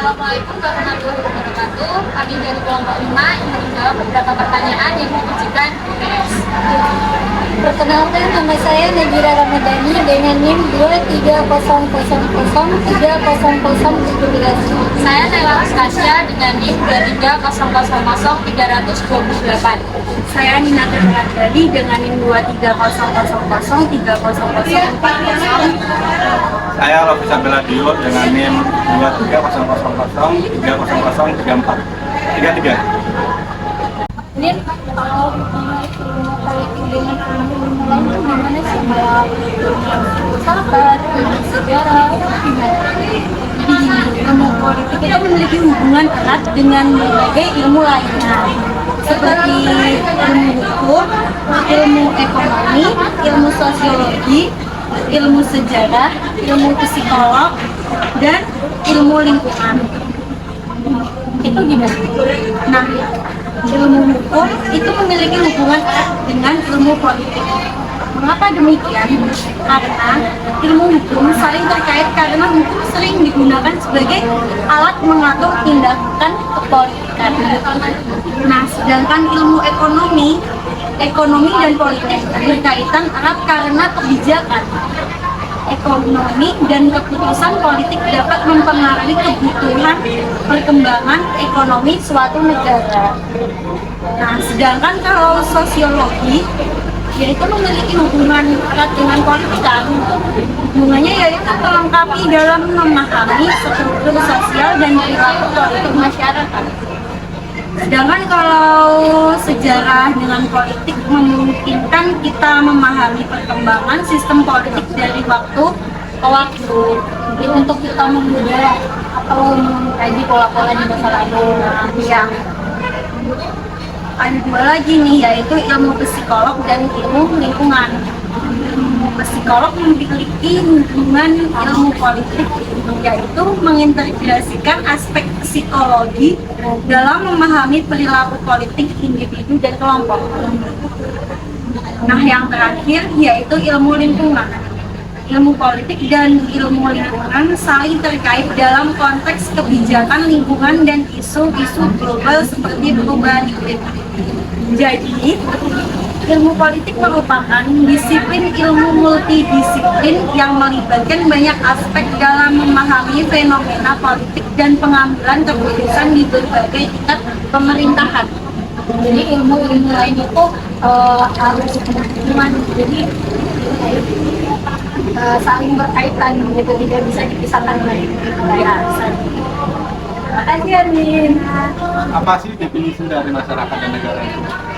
Assalamualaikum warahmatullahi wabarakatuh. Kami dari kelompok 5 ingin menjawab beberapa pertanyaan yang diujikan UTS. Perkenalkan, nama saya Najira Ramadhani dengan NIM 2300300017. Saya Naila Rastasya dengan NIM 230000328. Saya Nina Terlandari dengan NIM 2300030040. Saya Lofisa Beladio dengan NIM 2300030034. Ini kalau ilmu politik dengan ilmu lain itu gimana sih? Kayak filsafat, sejarah, ilmu politik itu memiliki hubungan erat dengan berbagai ilmu lainnya seperti ilmu hukum, ilmu ekonomi, ilmu sosiologi, ilmu sejarah, ilmu psikolog, dan ilmu lingkungan. Itu gimana? Nah, ilmu hukum itu memiliki hubungan erat dengan ilmu politik. Mengapa demikian? Karena ilmu hukum saling terkait karena hukum sering digunakan sebagai alat mengatur tindakan kepolitikan. Nah, sedangkan ilmu ekonomi dan politik berkaitan erat karena kebijakan ekonomi dan keputusan politik dapat mempengaruhi kebutuhan perkembangan ekonomi suatu negara. Nah, sedangkan kalau sosiologi yaitu memiliki hubungan erat dengan politik, hubungannya yaitu melengkapi dalam memahami struktur sosial dan perilaku politik masyarakat. Sedangkan kalau sejarah dengan politik memungkinkan kita memahami perkembangan sistem politik dari waktu ke waktu. Jadi untuk kita mengubah atau mengkaji pola-pola di masa lalu. Yang ada dua lagi nih, yaitu ilmu psikolog dan ilmu lingkungan. Ilmu psikolog memiliki hubungan ilmu politik, yaitu mengintegrasikan aspek psikologi dalam memahami perilaku politik individu dan kelompok. Nah, yang terakhir yaitu ilmu lingkungan. Ilmu politik dan ilmu lingkungan saling terkait dalam konteks kebijakan lingkungan dan isu-isu global seperti perubahan iklim. Jadi, ilmu politik merupakan disiplin ilmu multidisiplin yang melibatkan banyak aspek dalam memahami fenomena politik dan pengambilan keputusan di berbagai tingkat pemerintahan. Jadi ilmu-ilmu lain itu harus berhubungan, jadi saling berkaitan gitu, tidak bisa dipisahkan lagi. Terima kasih, Anin. Apa sih definisi dari masyarakat dan negara itu?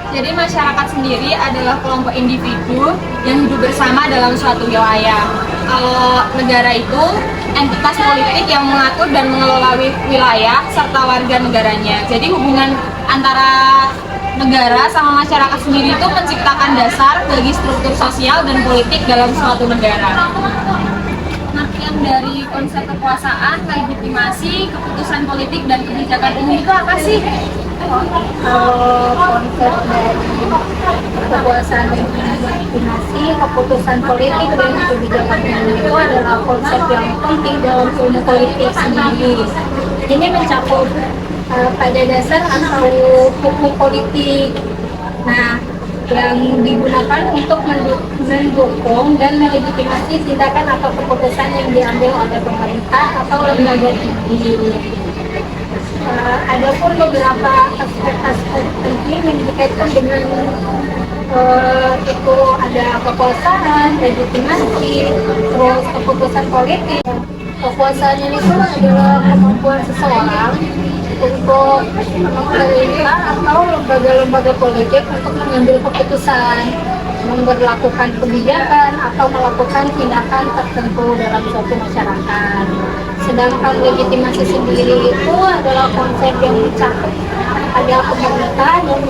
Jadi masyarakat sendiri adalah kelompok individu yang hidup bersama dalam suatu wilayah. Kalau negara itu entitas politik yang mengatur dan mengelola wilayah serta warga negaranya. Jadi hubungan antara negara sama masyarakat sendiri itu menciptakan dasar bagi struktur sosial dan politik dalam suatu negara. Yang dari konsep kekuasaan, legitimasi, keputusan politik dan kebijakan umum itu apa sih? Kalau konsep dari kekuasaan dan legitimasi, keputusan politik dan kebijakan umum itu adalah konsep yang penting dalam ilmu politik sendiri. Ini mencakup pada dasar atau hukum politik. Nah, yang digunakan untuk mendukung dan melegitimasi tindakan atau keputusan yang diambil oleh pemerintah atau lembaga tinggi. Adapun beberapa aspek-aspek penting yang dikaitkan dengan itu ada kekuasaan, legitimasi, terus keputusan politik. Kekuasaan itu adalah kemampuan seseorang untuk memerintah atau lembaga-lembaga politik untuk mengambil keputusan, memberlakukan kebijakan atau melakukan tindakan tertentu dalam suatu masyarakat. Sedangkan legitimasi sendiri itu adalah konsep yang mencakup ada pemerintah dan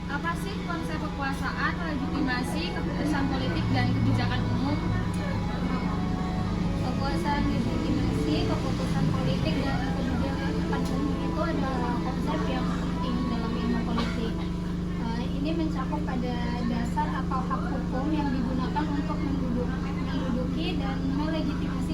Apa sih konsep kekuasaan, legitimasi, keputusan politik dan kebijakan umum? kekuasaan, legitimasi, keputusan politik dan kebijakan umum itu adalah konsep yang penting dalam ilmu politik. Ini mencakup pada dasar atau hak hukum yang digunakan untuk menduduki dan melegitimasi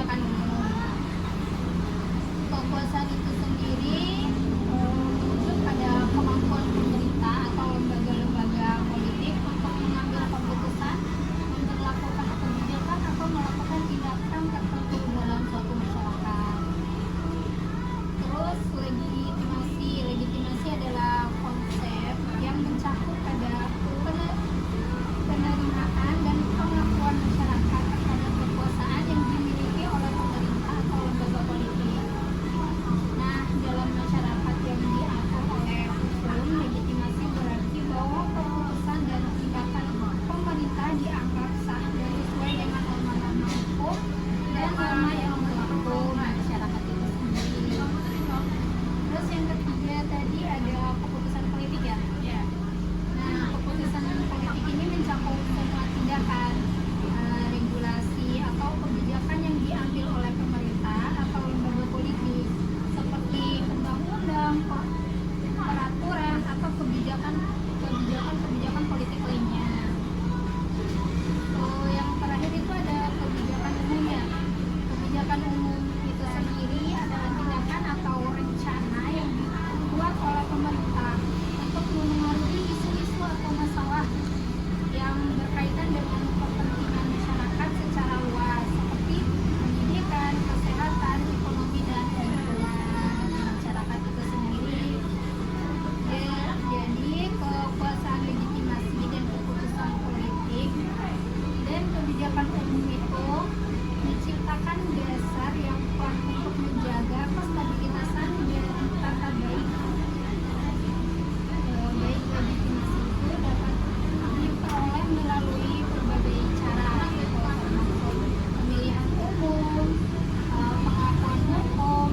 kebijakan umum. Kekuasaan itu sendiri merujuk pada kemampuan pemerintah atau lembaga-lembaga politik untuk mengambil keputusan, memperlakukan kebijakan atau melakukan tindakan tertentu dalam suatu masyarakat. Terus legitimasi adalah konsep yang mencakup pada penerimaan dan pengakuan masyarakat terhadap kekuasaan yang dimiliki oleh pemerintah atau lembaga politik. Nah, dalam masyarakat yang diatur oleh hukum, legitimasi berarti bahwa keputusan dan tindakan pemerintah dianggap sah dan sesuai dengan norma-norma hukum dan norma yang berlaku masyarakat itu sendiri. Terus yang ketiga tadi ada keputusan politik ya. Nah, keputusan politik ini mencakup semua tindakan, regulasi atau kebijakan yang diambil oleh pemerintah atau lembaga politik seperti undang-undang, peraturan atau kebijakan politik lainnya. Yang terakhir itu ada kebijakan umumnya. Kebijakan umum itu sendiri adalah tindakan atau rencana yang dibuat oleh pemerintah untuk memengaruhi isu-isu atau masalah yang berkaitan dengan kepentingan masyarakat secara luas seperti pendidikan, kesehatan, ekonomi, dan lingkungan masyarakat itu sendiri. Jadi kekuasaan legitimasi dan keputusan politik dan kebijakan umum itu menciptakan dasar yang kuat untuk menjaga kestabilitasan dan tata baik. Legitimasi itu dapat diperoleh melalui berbagai cara, termasuk pemilihan umum, pengakuan hukum.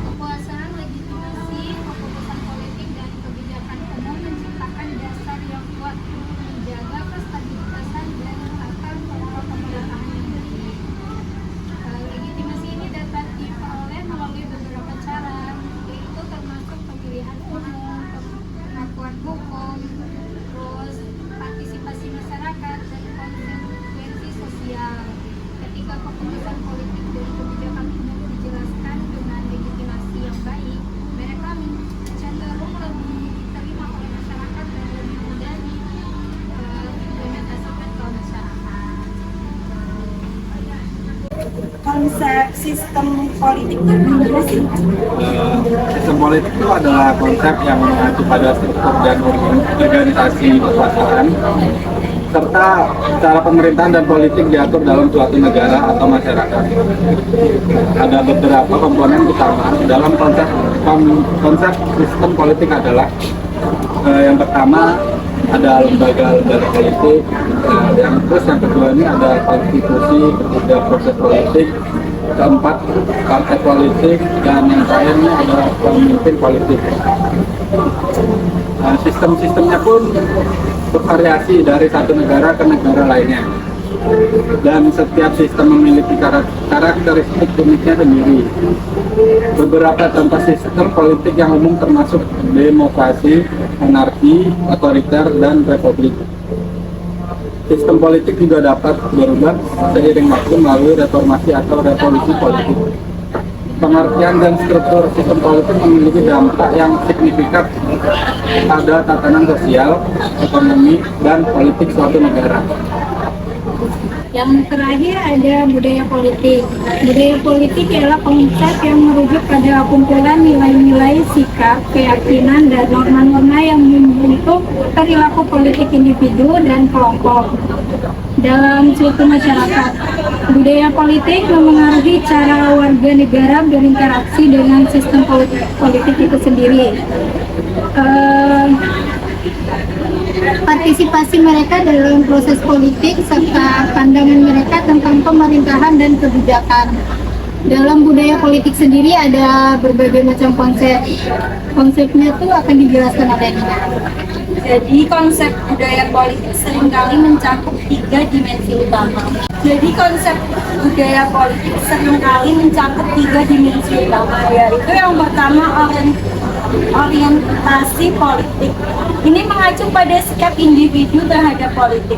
Kekuasaan legitimasi, keputusan politik, dan kebijakan umum menciptakan dasar yang kuat untuk menjaga kestabilitasan dan tata kelola pemerintahan yang baik. Legitimasi ini dapat diperoleh melalui beberapa cara, yaitu termasuk pemilihan umum, pengakuan hukum, terus partisipasi masyarakat, dan konsekuensi sosial. Ketika keputusan politik dan kebijakan umum dijelaskan dengan legitimasi yang baik, mereka cenderung lebih diterima oleh masyarakat dan lebih mudah diimplementasikan ke masyarakat. Konsep sistem politik itu gimana sih? Sistem politik itu adalah konsep yang mengacu pada struktur dan organisasi kekuasaan serta cara pemerintahan dan politik diatur dalam suatu negara atau masyarakat. Ada beberapa komponen utama dalam konsep sistem politik adalah yang pertama ada lembaga-lembaga politik, yang kedua ini ada konstitusi, ketiga proses politik, keempat partai politik, dan yang terakhirnya adalah pemimpin politik. Sistem-sistemnya pun bervariasi dari satu negara ke negara lainnya, dan setiap sistem memiliki karakteristik uniknya sendiri. Beberapa contoh sistem politik yang umum termasuk demokrasi, monarki, otoriter, dan republik. Sistem politik juga dapat berubah seiring waktu melalui reformasi atau revolusi politik. Pengertian dan struktur sistem politik memiliki dampak yang signifikan pada tatanan sosial, ekonomi, dan politik suatu negara. Yang terakhir ada budaya politik. Budaya politik adalah konsep yang merujuk pada kumpulan nilai-nilai, sikap, keyakinan, dan norma-norma yang membentuk perilaku politik individu dan kelompok dalam suatu masyarakat. Budaya politik memengaruhi cara warga negara berinteraksi dengan sistem politik itu sendiri. Partisipasi mereka dalam proses politik serta pandangan mereka tentang pemerintahan dan kebijakan. Dalam budaya politik sendiri ada berbagai macam konsep. Konsepnya tuh akan dijelaskan oleh Nina. Jadi konsep budaya politik seringkali mencakup 3 dimensi utama. Yaitu yang pertama orientasi politik. Ini mengacu pada sikap individu terhadap politik.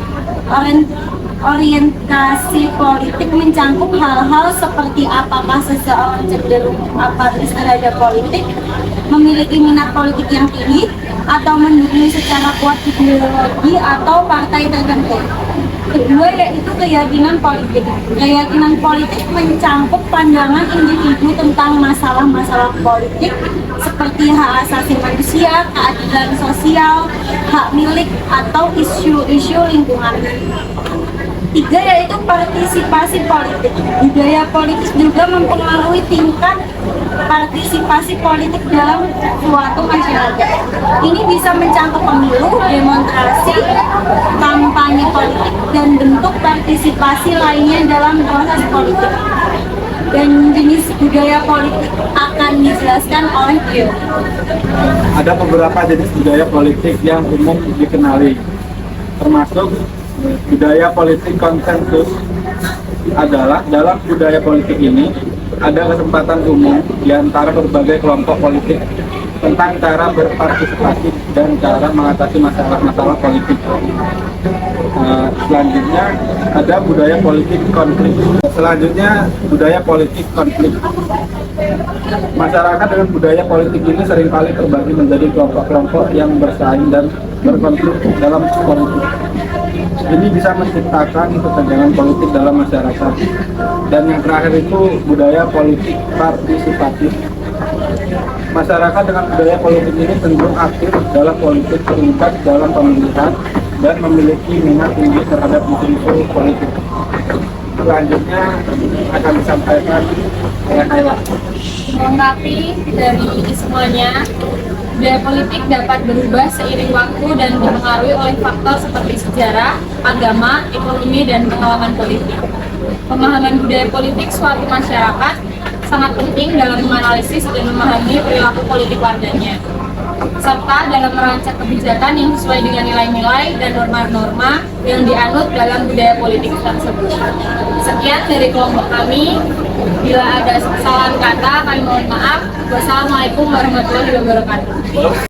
Orientasi politik mencangkup hal-hal seperti apakah seseorang cenderung apatis terhadap politik, memiliki minat politik yang tinggi, atau mendukung secara kuat ideologi atau partai tertentu. Kedua yaitu keyakinan politik. Keyakinan politik mencangkup pandangan individu tentang masalah-masalah politik seperti hak asasi manusia, keadilan sosial, hak milik, atau isu-isu lingkungan. Tiga yaitu partisipasi politik. Budaya politik juga mempengaruhi tingkat partisipasi politik dalam suatu masyarakat. Ini bisa mencakup pemilu, demonstrasi, kampanye politik, dan bentuk partisipasi lainnya dalam proses politik. Dan jenis budaya politik akan dijelaskan oleh Tio. Ada beberapa jenis budaya politik yang umum dikenali, termasuk budaya politik konsensus. Adalah dalam budaya politik ini ada kesempatan umum di antara berbagai kelompok politik tentang cara berpartisipasi dan cara mengatasi masalah-masalah politik. Selanjutnya ada budaya politik konflik. Masyarakat dengan budaya politik ini seringkali terbagi menjadi kelompok-kelompok yang bersaing dan berkonflik dalam politik. Ini bisa menciptakan ketegangan politik dalam masyarakat. Dan yang terakhir itu budaya politik partisipatif. Masyarakat dengan budaya politik ini cenderung aktif dalam politik, terlibat dalam pemilihan, dan memiliki minat tinggi terhadap isu-isu politik. Selanjutnya akan disampaikan oleh Ayla. Melengkapi dari semuanya, budaya politik dapat berubah seiring waktu dan dipengaruhi oleh faktor seperti sejarah, agama, ekonomi, dan pengalaman politik. Pemahaman budaya politik suatu masyarakat sangat penting dalam menganalisis dan memahami perilaku politik warganya, serta dalam merancang kebijakan yang sesuai dengan nilai-nilai dan norma-norma yang dianut dalam budaya politik tersebut. Sekian dari kelompok kami. Bila ada kesalahan kata, kami mohon maaf. Wassalamualaikum warahmatullahi wabarakatuh.